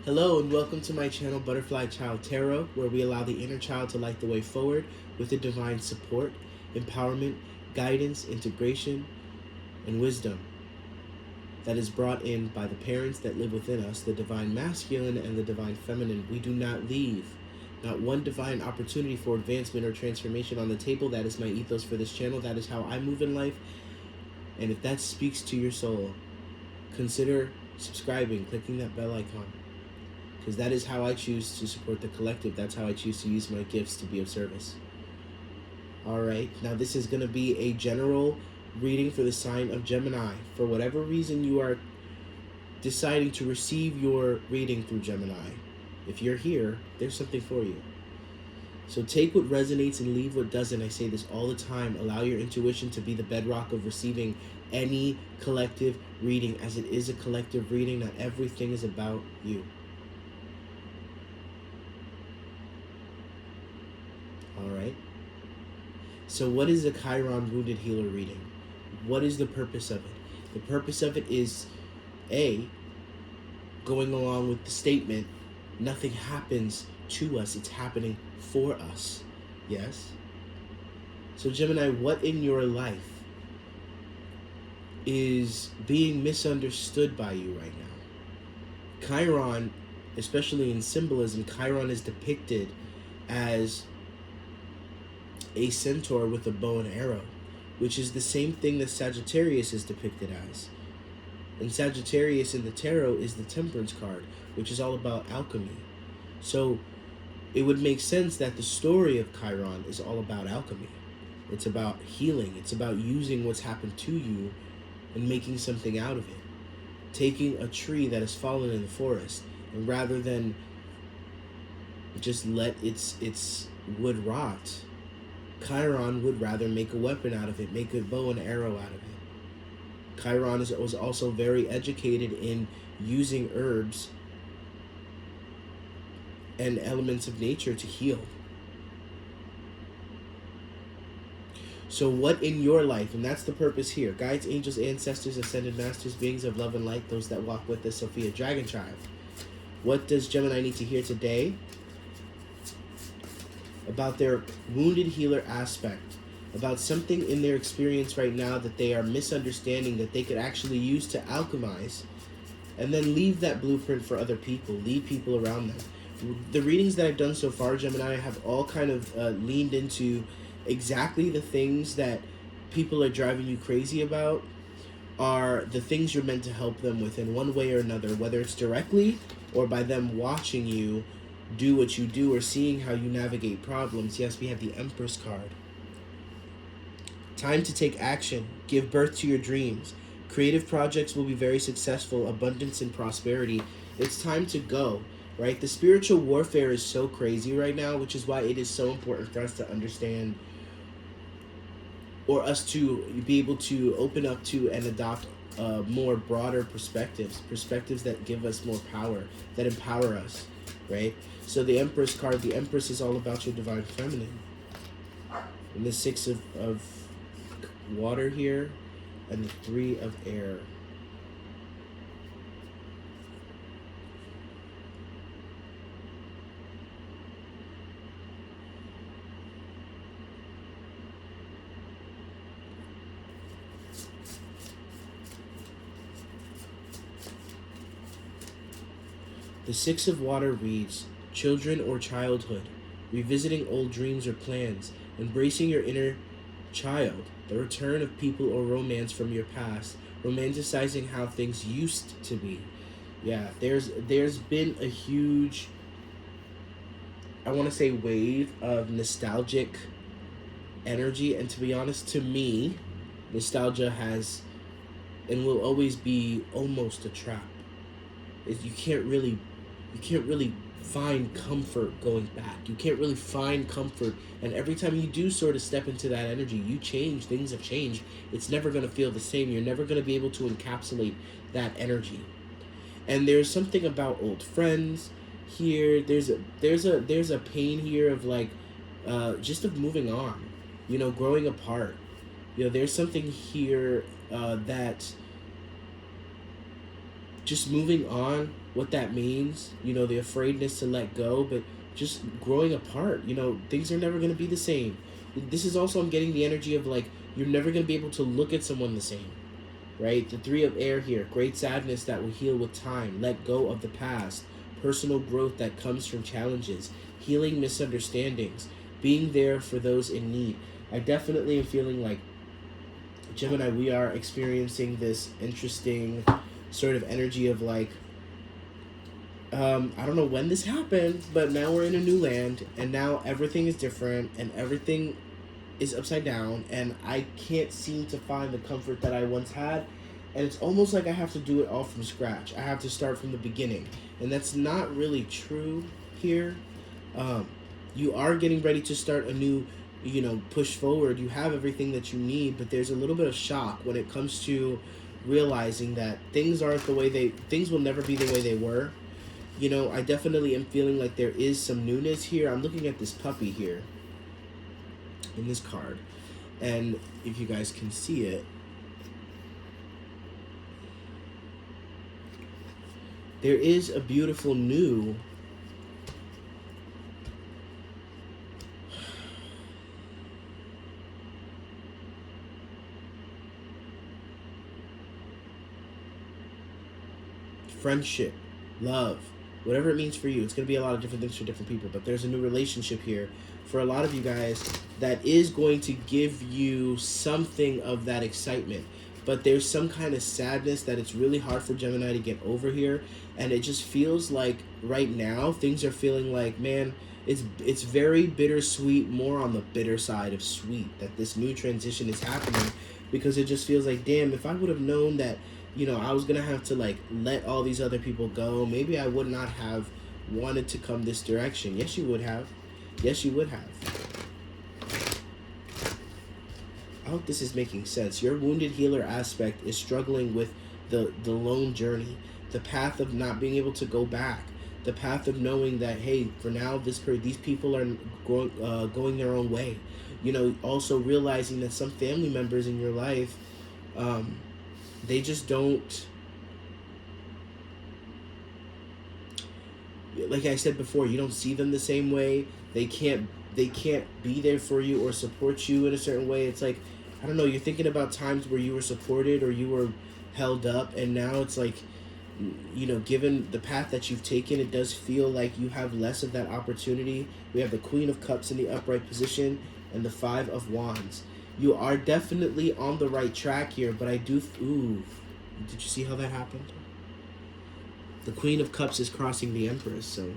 Hello and welcome to my channel Butterfly Child Tarot, where we allow the inner child to light the way forward with the divine support, empowerment, guidance, integration, and wisdom that is brought in by the parents that live within us, the divine masculine and the divine feminine. We do not leave not one divine opportunity for advancement or transformation on the table. That is my ethos for this channel. That is how I move in life. And if that speaks to your soul, consider subscribing, clicking that bell icon, because that is how I choose to support the collective. That's how I choose to use my gifts to be of service. Alright, now this is going to be a general reading for the sign of Gemini. For whatever reason you are deciding to receive your reading through Gemini, if you're here, there's something for you. So take what resonates and leave what doesn't. I say this all the time. Allow your intuition to be the bedrock of receiving any collective reading, as it is a collective reading. Not everything is about you. Alright, so what is a Chiron Wounded Healer reading? What is the purpose of it? The purpose of it is, A, going along with the statement, nothing happens to us, it's happening for us. Yes? So Gemini, what in your life is being misunderstood by you right now? Chiron, especially in symbolism, Chiron is depicted as a centaur with a bow and arrow, which is the same thing that Sagittarius is depicted as. And Sagittarius in the tarot is the Temperance card, which is all about alchemy. So it would make sense that the story of Chiron is all about alchemy. It's about healing. It's about using what's happened to you and making something out of it. Taking a tree that has fallen in the forest, and rather than just let its wood rot, Chiron would rather make a weapon out of it, make a bow and arrow out of it. Chiron was also very educated in using herbs and elements of nature to heal. So what in your life, and that's the purpose here, guides, angels, ancestors, ascended masters, beings of love and light, those that walk with us, Sophia Dragonchild. What does Gemini need to hear today about their wounded healer aspect, about something in their experience right now that they are misunderstanding, that they could actually use to alchemize, and then leave that blueprint for other people, lead people around them. The readings that I've done so far, Gemini, have all kind of leaned into exactly the things that people are driving you crazy about are the things you're meant to help them with in one way or another, whether it's directly or by them watching you do what you do or seeing how you navigate problems. Yes, we have the Empress card. Time to take action. Give birth to your dreams. Creative projects will be very successful. Abundance and prosperity. It's time to go, right? The spiritual warfare is so crazy right now, which is why it is so important for us to understand, or us to be able to open up to and adopt more broader perspectives that give us more power, that empower us, right? So the Empress card, the Empress is all about your divine feminine. And the Six of water here, and the Three of air. The Six of water reads, children or childhood, revisiting old dreams or plans, embracing your inner child, the return of people or romance from your past, romanticizing how things used to be. Yeah, there's been a huge, I want to say, wave of nostalgic energy, and to be honest, to me, nostalgia has and will always be almost a trap. You can't really find comfort going back. You can't really find comfort, and every time you do sort of step into that energy, you change. Things have changed. It's never going to feel the same. You're never going to be able to encapsulate that energy. And there's something about old friends here. There's a pain here of like just of moving on, you know, growing apart. You know, there's something here that just moving on, what that means, you know, the afraidness to let go, but just growing apart. You know, things are never going to be the same. This is also, I'm getting the energy of like, you're never going to be able to look at someone the same, right? The three of air here, great sadness that will heal with time, let go of the past, personal growth that comes from challenges, healing misunderstandings, being there for those in need. I definitely am feeling like, Gemini, we are experiencing this interesting sort of energy of like, I don't know when this happened, but now we're in a new land, and now everything is different, and everything is upside down, and I can't seem to find the comfort that I once had, and it's almost like I have to do it all from scratch. I have to start from the beginning, and that's not really true here. You are getting ready to start a new, you know, push forward. You have everything that you need, but there's a little bit of shock when it comes to realizing that things will never be the way they were. You know, I definitely am feeling like there is some newness here. I'm looking at this puppy here in this card, and if you guys can see it, there is a beautiful new friendship, love, whatever it means for you. It's going to be a lot of different things for different people, but there's a new relationship here for a lot of you guys that is going to give you something of that excitement. But there's some kind of sadness that it's really hard for Gemini to get over here, and it just feels like right now things are feeling like, man, it's very bittersweet, more on the bitter side of sweet, that this new transition is happening, because it just feels like, damn, if I would have known that, you know, I was gonna have to like let all these other people go, maybe I would not have wanted to come this direction. Yes, you would have. Yes, you would have. I hope this is making sense. Your wounded healer aspect is struggling with the lone journey, the path of not being able to go back, the path of knowing that, hey, for now, these people are going their own way. You know, also realizing that some family members in your life, they just don't, like I said before, you don't see them the same way. They can't be there for you or support you in a certain way. It's like, I don't know, you're thinking about times where you were supported or you were held up, and now it's like, you know, given the path that you've taken, it does feel like you have less of that opportunity. We have the Queen of Cups in the upright position and the Five of Wands. You are definitely on the right track here, but I do, ooh, did you see how that happened? The Queen of Cups is crossing the Empress, so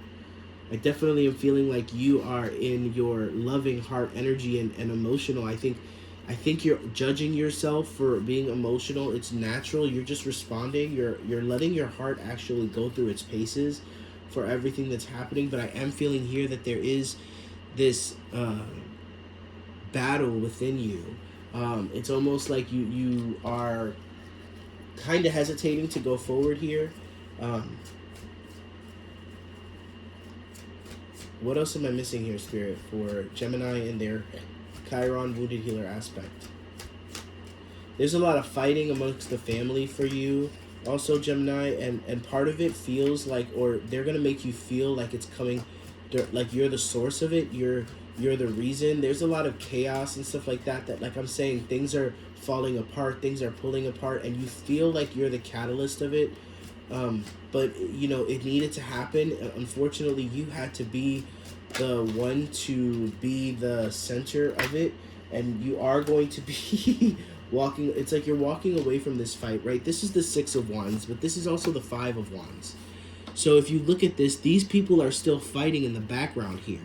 I definitely am feeling like you are in your loving heart energy and emotional. I think you're judging yourself for being emotional. It's natural. You're just responding. You're letting your heart actually go through its paces for everything that's happening. But I am feeling here that there is this battle within you. It's almost like you are kind of hesitating to go forward here. What else am I missing here, Spirit, for Gemini and their Chiron wounded healer aspect? There's a lot of fighting amongst the family for you also, Gemini, and part of it feels like, or they're going to make you feel like it's coming, like you're the source of it, you're the reason. There's a lot of chaos and stuff like that, like I'm saying, things are falling apart, things are pulling apart, and you feel like you're the catalyst of it. But, you know, it needed to happen. Unfortunately, you had to be the one to be the center of it, and you are going to be walking, it's like you're walking away from this fight, right? This is the Six of Wands, but this is also the Five of Wands. So if you look at this, these people are still fighting in the background here,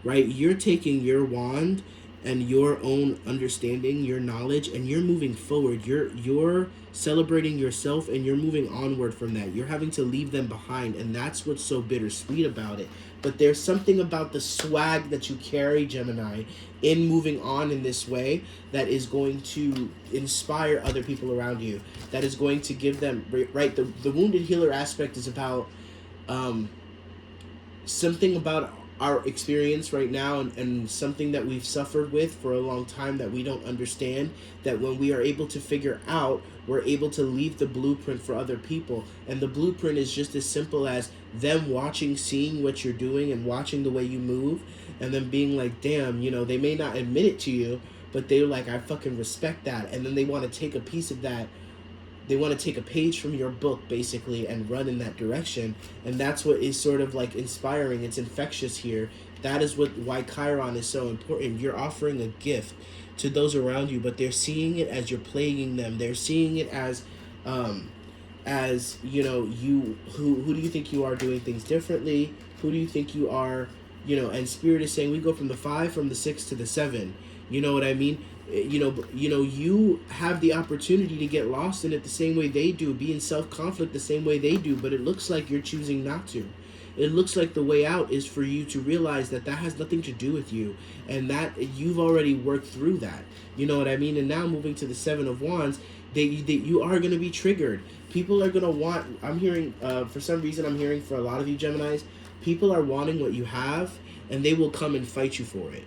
right? You're taking your wand and your own understanding, your knowledge, and you're moving forward. You're celebrating yourself, and you're moving onward from that. You're having to leave them behind, and that's what's so bittersweet about it. But there's something about the swag that you carry, Gemini, in moving on in this way that is going to inspire other people around you, that is going to give them, right? The wounded healer aspect is about something about our experience right now, and something that we've suffered with for a long time that we don't understand, that when we are able to figure out, we're able to leave the blueprint for other people. And the blueprint is just as simple as them watching, seeing what you're doing and watching the way you move, and then being like, damn, they may not admit it to you, but they're like, I fucking respect that. And then they want to take a piece of that. They want to take a page from your book, basically, and run in that direction. And that's what is sort of like inspiring. It's infectious here. That is why Chiron is so important. You're offering a gift to those around you, but they're seeing it as you're plaguing them. They're seeing it as you, who do you think you are, doing things differently? Who do you think you are? And Spirit is saying we go from the 5, from the 6 to the 7. You know what I mean? You have the opportunity to get lost in it the same way they do, be in self-conflict the same way they do, but it looks like you're choosing not to. It looks like the way out is for you to realize that has nothing to do with you, and that you've already worked through that. You know what I mean? And now moving to the 7 of Wands, that you are going to be triggered. People are going to want, I'm hearing, for some reason I'm hearing for a lot of you Geminis, people are wanting what you have, and they will come and fight you for it.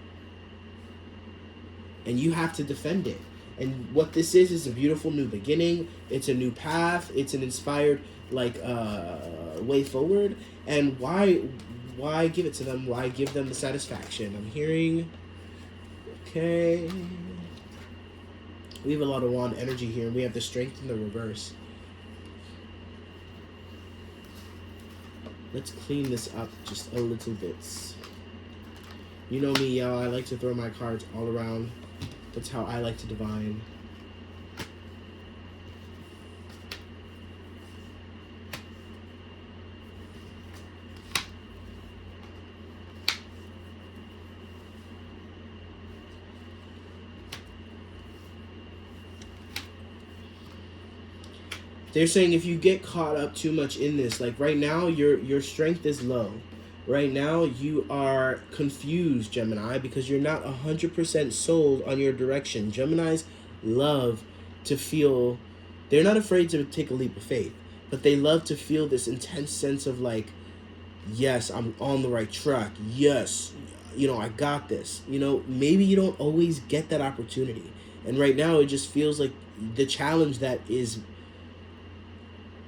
And you have to defend it. And what this is a beautiful new beginning. It's a new path. It's an inspired way forward. And why give it to them? Why give them the satisfaction? I'm hearing, okay, we have a lot of wand energy here, and we have the strength in the reverse. Let's clean this up just a little bit. You know me, y'all. I like to throw my cards all around. That's how I like to divine. They're saying if you get caught up too much in this, like right now, your strength is low. Right now, you are confused, Gemini, because you're not 100% sold on your direction. Geminis love to feel, they're not afraid to take a leap of faith, but they love to feel this intense sense of like, yes, I'm on the right track. Yes, I got this. Maybe you don't always get that opportunity. And right now, it just feels like the challenge that is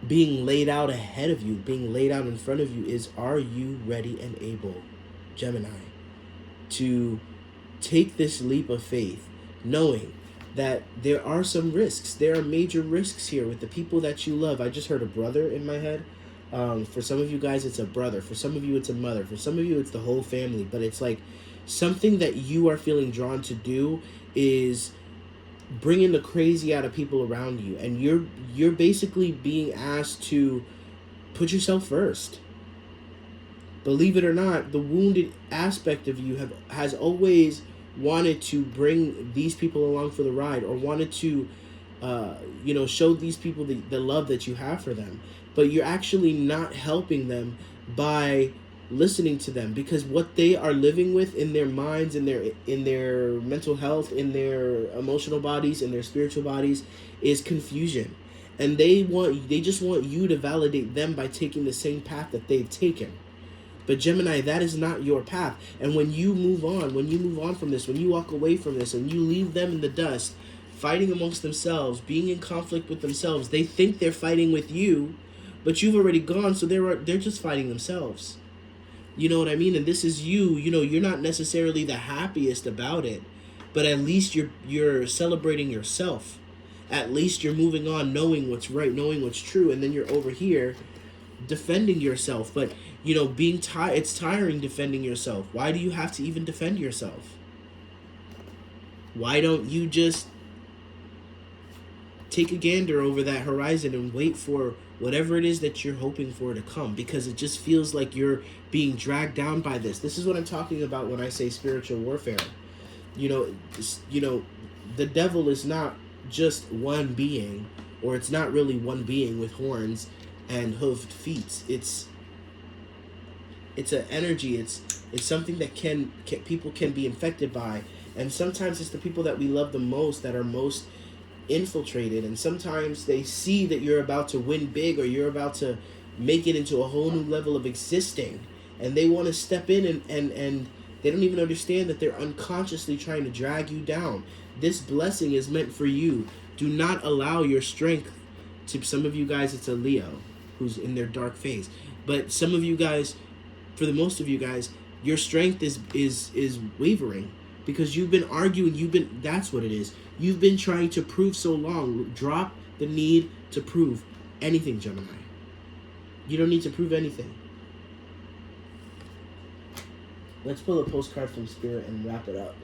being laid out ahead of you, being laid out in front of you is, are you ready and able, Gemini, to take this leap of faith, knowing that there are some risks. There are major risks here with the people that you love. I just heard a brother in my head. For some of you guys, it's a brother. For some of you, it's a mother. For some of you, it's the whole family. But it's like something that you are feeling drawn to do is bringing the crazy out of people around you, and you're basically being asked to put yourself first. Believe it or not, the wounded aspect of you has always wanted to bring these people along for the ride, or wanted to show these people the love that you have for them, but you're actually not helping them by listening to them, because what they are living with in their minds, in their mental health, in their emotional bodies, in their spiritual bodies, is confusion. And they just want you to validate them by taking the same path that they've taken. But Gemini, that is not your path. And when you move on from this, when you walk away from this and you leave them in the dust, fighting amongst themselves, being in conflict with themselves, they think they're fighting with you, but you've already gone, so they're just fighting themselves. You know what I mean? And this is you. You're not necessarily the happiest about it, but at least you're celebrating yourself. At least you're moving on, knowing what's right, knowing what's true, and then you're over here defending yourself. But it's tiring defending yourself. Why do you have to even defend yourself? Why don't you just take a gander over that horizon and wait for whatever it is that you're hoping for to come? Because it just feels like you're being dragged down by this. This is what I'm talking about when I say spiritual warfare. The devil is not just one being, or it's not really one being with horns and hoofed feet. It's an energy. It's something that people can be infected by, and sometimes it's the people that we love the most that are most infiltrated. And sometimes they see that you're about to win big, or you're about to make it into a whole new level of existing, and they want to step in and they don't even understand that they're unconsciously trying to drag you down. This blessing is meant for you. Do not allow your strength to, some of you guys, it's a Leo who's in their dark phase. But some of you guys, for the most of you guys, your strength is wavering because you've been arguing, that's what it is. You've been trying to prove so long. Drop the need to prove anything, Gemini. You don't need to prove anything. Let's pull a postcard from Spirit and wrap it up.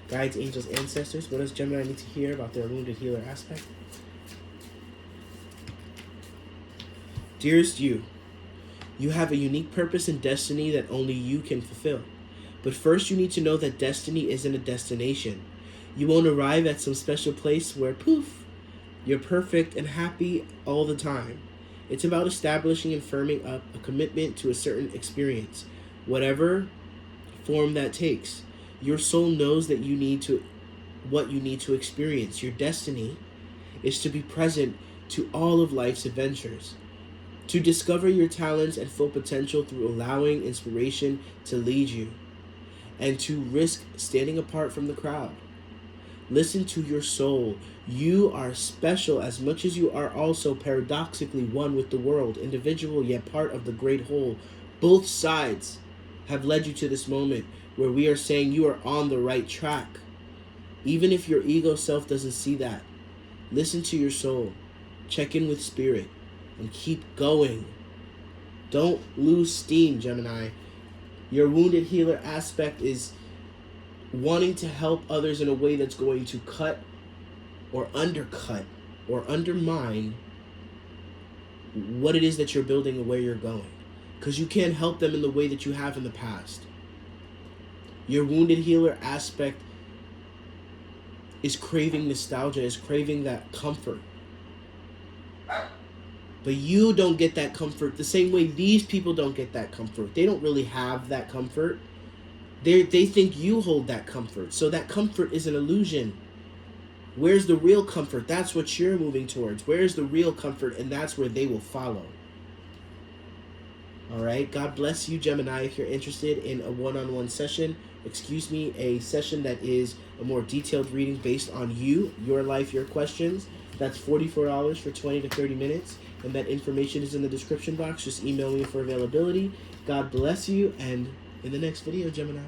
Guides, angels, ancestors. What does Gemini need to hear about their wounded healer aspect? Dearest you, you have a unique purpose and destiny that only you can fulfill. But first you need to know that destiny isn't a destination. You won't arrive at some special place where, poof, you're perfect and happy all the time. It's about establishing and firming up a commitment to a certain experience, whatever form that takes. Your soul knows that what you need to experience. Your destiny is to be present to all of life's adventures, to discover your talents and full potential through allowing inspiration to lead you, and to risk standing apart from the crowd. Listen to your soul. You are special as much as you are also paradoxically one with the world, individual yet part of the great whole. Both sides have led you to this moment where we are saying you are on the right track. Even if your ego self doesn't see that, listen to your soul, check in with Spirit, and keep going. Don't lose steam, Gemini. Your wounded healer aspect is wanting to help others in a way that's going to cut or undercut or undermine what it is that you're building and where you're going. Because you can't help them in the way that you have in the past. Your wounded healer aspect is craving nostalgia, is craving that comfort. But you don't get that comfort the same way these people don't get that comfort. They don't really have that comfort. They think you hold that comfort. So that comfort is an illusion. Where's the real comfort? That's what you're moving towards. Where's the real comfort? And that's where they will follow. All right. God bless you, Gemini. If you're interested in a one-on-one session, a session that is a more detailed reading based on you, your life, your questions, that's $44 for 20 to 30 minutes. And that information is in the description box. Just email me for availability. God bless you. And in the next video, Gemini.